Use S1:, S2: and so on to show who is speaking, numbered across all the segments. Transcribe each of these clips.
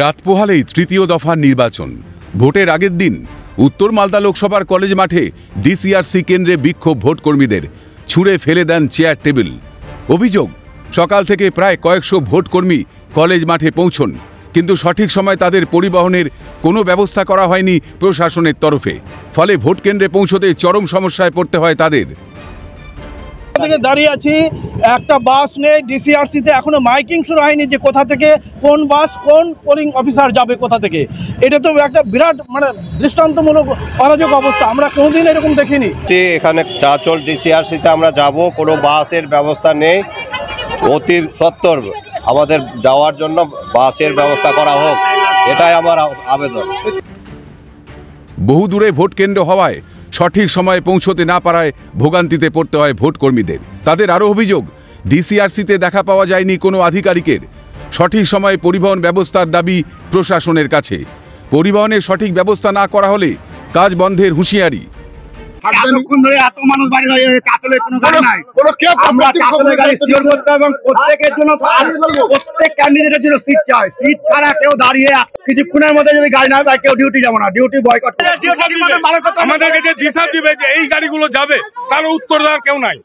S1: রাত পোহালেই তৃতীয় দফার নির্বাচন। ভোটের আগের দিন উত্তর মালদা লোকসভার কলেজ মাঠে ডিসিআরসি কেন্দ্রে বিক্ষোভ ভোটকর্মীদের, ছুঁড়ে ফেলে দেন চেয়ার টেবিল। অভিযোগ, সকাল থেকে প্রায় কয়েকশো ভোটকর্মী কলেজ মাঠে পৌঁছন, কিন্তু সঠিক সময় তাদের পরিবহনের কোনো ব্যবস্থা করা হয়নি প্রশাসনের তরফে। ফলে ভোট কেন্দ্রে পৌঁছতে চরম সমস্যায় পড়তে হয় তাদের।
S2: দাঁড়িয়ে আছি, একটা বাস নেই ডিসিআরসিতে, এখনো মাইকিং শুরু হয়নি যে কোথা থেকে কোন বাস কোন পোলিং অফিসার যাবে কোথা থেকে। এটা তো একটা বিরাট দৃষ্টান্তমূলক অরাজক অবস্থা, আমরা কোনোদিন এরকম দেখিনি।
S3: এখানে চাচল ডিসিআরসিতে আমরা যাব, কোনো বাসের ব্যবস্থা নেই। অতি সত্বর আমাদের যাওয়ার জন্য বাসের ব্যবস্থা করা হোক, এটাই আমার আবেদন।
S1: বহু দূরে ভোট কেন্দ্র হওয়ায় সঠিক সময়ে পৌঁছতে না পারায় ভোগান্তিতে পড়তে হয় ভোটকর্মীদের। তাদের আরও অভিযোগ, ডিসিআরসিতে দেখা পাওয়া যায়নি কোনো আধিকারিকের। সঠিক সময়ে পরিবহন ব্যবস্থার দাবি প্রশাসনের কাছে। পরিবহনের সঠিক ব্যবস্থা না করা হলে কাজ বন্ধের হুঁশিয়ারি।
S4: প্রত্যেক ক্যান্ডিডেটের জন্য সিট চাই, সিট ছাড়া কেউ দাঁড়িয়ে কিছুক্ষণের মধ্যে যদি গাড়ি না পায় কেউ ডিউটি যাবো না, ডিউটি বয়কট।
S5: আমাদেরকে যে দিশা দিবে যে এই গাড়িগুলো যাবে তার উত্তর দেওয়ার কেউ নাই।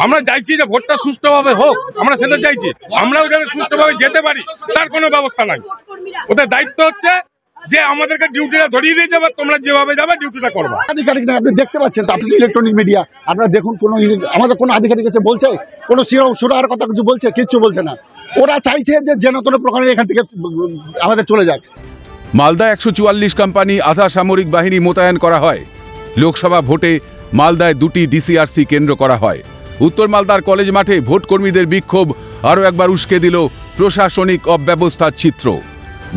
S5: আমরা চাইছি যে ভোটটা সুষ্ঠুভাবে হোক, আমরা সেটা চাইছি। আমরাও যাতে সুষ্ঠুভাবে যেতে পারি তার কোনো ব্যবস্থা নাই। ওদের দায়িত্ব হচ্ছে যে আমাদেরকে ডিউটিটা ধরিয়ে দিয়েছে, বা তোমরা যেভাবে যাবে ডিউটিটা করবা।
S6: আধিকারিক না, আপনি দেখতে পাচ্ছেন তো, আপনি ইলেকট্রনিক মিডিয়া, আপনারা দেখুন কোন আমাদের কোনো আধিকারিক এসে বলছে, কোনো সুরার কথা কিছু বলছে? কিচ্ছু বলছে না। ওরা চাইছে যে যেন কোনো প্রকারে এখান থেকে আমাদের চলে যাক।
S1: মালদা 144 কোম্পানি আধা সামরিক বাহিনী মোতায়েন করা হয়। লোকসভা ভোটে মালদায় 2টি ডিসিআরসি কেন্দ্র করা হয়। উত্তর মালদার কলেজ মাঠে ভোটকর্মীদের বিক্ষোভ আরও একবার উস্কে দিল প্রশাসনিক অব্যবস্থার চিত্র।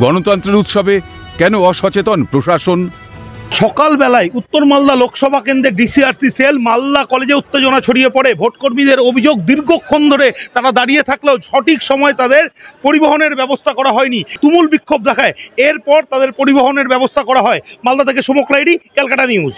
S1: গণতন্ত্রের উৎসবে কেন অসচেতন প্রশাসন?
S2: সকালবেলায় উত্তর মালদা লোকসভা কেন্দ্রে ডিসিআরসি সেল মালদা কলেজে উত্তেজনা ছড়িয়ে পড়ে। ভোটকর্মীদের অভিযোগ, দীর্ঘক্ষণ ধরে তারা দাঁড়িয়ে থাকলেও সঠিক সময় তাদের পরিবহনের ব্যবস্থা করা হয়নি। তুমুল বিক্ষোভ দেখায়, এরপর তাদের পরিবহনের ব্যবস্থা করা হয়। মালদা থেকে সুমক লাইডি, ক্যালকাটা নিউজ।